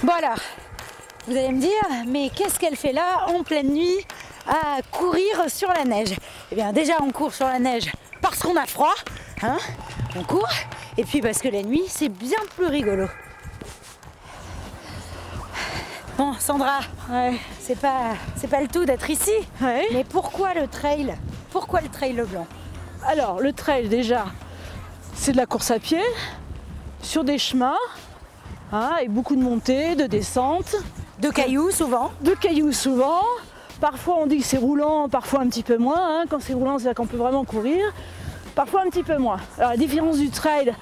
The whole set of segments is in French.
Bon alors, vous allez me dire, mais qu'est-ce qu'elle fait là en pleine nuit à courir sur la neige? Eh bien déjà on court sur la neige parce qu'on a froid, hein, on court, et puis parce que la nuit c'est bien plus rigolo. Bon Sandra, Ouais. c'est pas le tout d'être ici, Ouais. mais pourquoi le trail? Pourquoi le trail blanc? Alors, le trail, déjà, c'est de la course à pied, sur des chemins, hein, avec beaucoup de montées, de descentes, De cailloux souvent. de cailloux souvent. Parfois, on dit que c'est roulant, parfois un petit peu moins. Hein. Quand c'est roulant, c'est là qu'on peut vraiment courir. Parfois, un petit peu moins. Alors, la différence du trail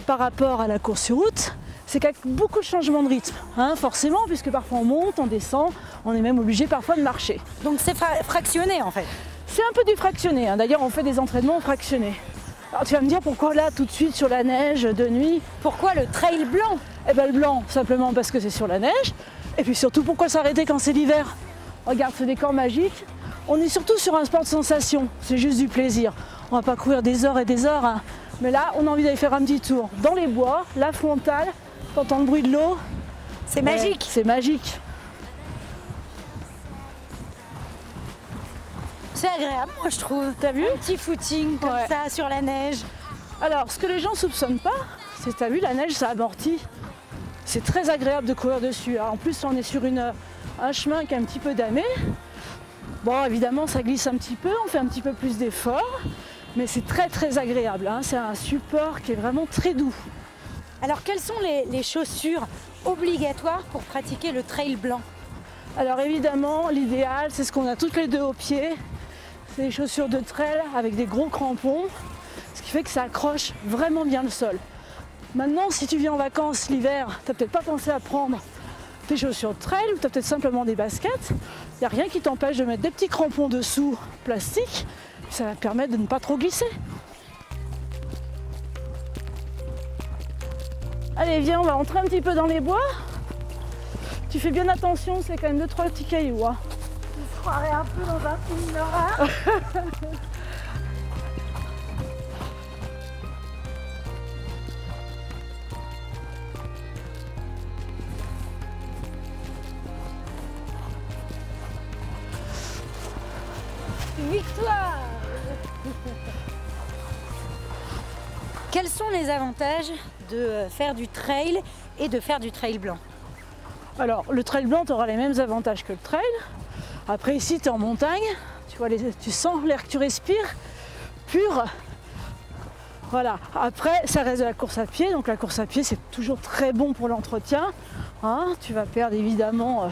par rapport à la course sur route, c'est qu'il y a beaucoup de changements de rythme, hein, forcément, puisque parfois on monte, on descend, on est même obligé parfois de marcher. Donc c'est fractionné en fait. C'est un peu du fractionné, hein. D'ailleurs on fait des entraînements fractionnés. Alors tu vas me dire pourquoi là tout de suite sur la neige de nuit? Pourquoi le trail blanc? Eh bien le blanc simplement parce que c'est sur la neige. Et puis surtout pourquoi s'arrêter quand c'est l'hiver? Regarde ce décor magique. On est surtout sur un sport de sensation, c'est juste du plaisir. On va pas courir des heures et des heures, hein. Mais là on a envie d'aller faire un petit tour dans les bois, la frontale, t'entends le bruit de l'eau. C'est magique. C'est magique. C'est agréable, moi je trouve. T'as vu? Un petit footing comme Ouais. ça sur la neige. Alors, ce que les gens soupçonnent pas, c'est, t'as vu, la neige, ça amortit. C'est très agréable de courir dessus. Alors, en plus, on est sur un chemin qui est un petit peu damé. Bon, évidemment, ça glisse un petit peu, on fait un petit peu plus d'efforts, mais c'est très très agréable, hein. C'est un support qui est vraiment très doux. Alors quelles sont les chaussures obligatoires pour pratiquer le trail blanc? Alors évidemment, l'idéal, c'est ce qu'on a toutes les deux aux pieds. C'est des chaussures de trail avec des gros crampons, ce qui fait que ça accroche vraiment bien le sol. Maintenant, si tu viens en vacances l'hiver, tu n'as peut-être pas pensé à prendre tes chaussures de trail ou tu as peut-être simplement des baskets. Il n'y a rien qui t'empêche de mettre des petits crampons dessous plastique. Ça va te permettre de ne pas trop glisser. Allez, viens, on va rentrer un petit peu dans les bois. Tu fais bien attention, c'est quand même 2-3 petits cailloux, hein. Je me croirais un peu dans un film d'horreur. Victoire! Quels sont les avantages de faire du trail et de faire du trail blanc? Alors, le trail blanc, tu auras les mêmes avantages que le trail. Après, ici, tu es en montagne, tu vois, tu sens l'air que tu respires, pur. Voilà. Après, ça reste de la course à pied. Donc, la course à pied, c'est toujours très bon pour l'entretien, hein. Tu vas perdre évidemment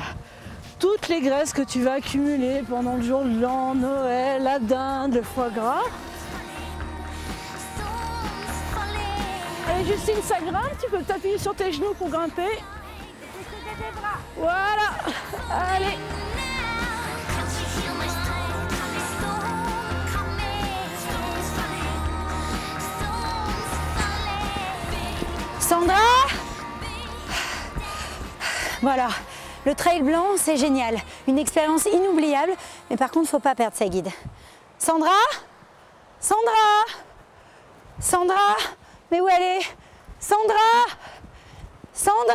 toutes les graisses que tu vas accumuler pendant le jour de l'an, Noël, la dinde, le foie gras. Allez, Justine, ça grimpe, tu peux t'appuyer sur tes genoux pour grimper. Voilà, allez. Sandra? Voilà, le trail blanc, c'est génial. Une expérience inoubliable, mais par contre, faut pas perdre sa guide. Sandra? Sandra? Sandra? Mais où elle est? Sandra? Sandra?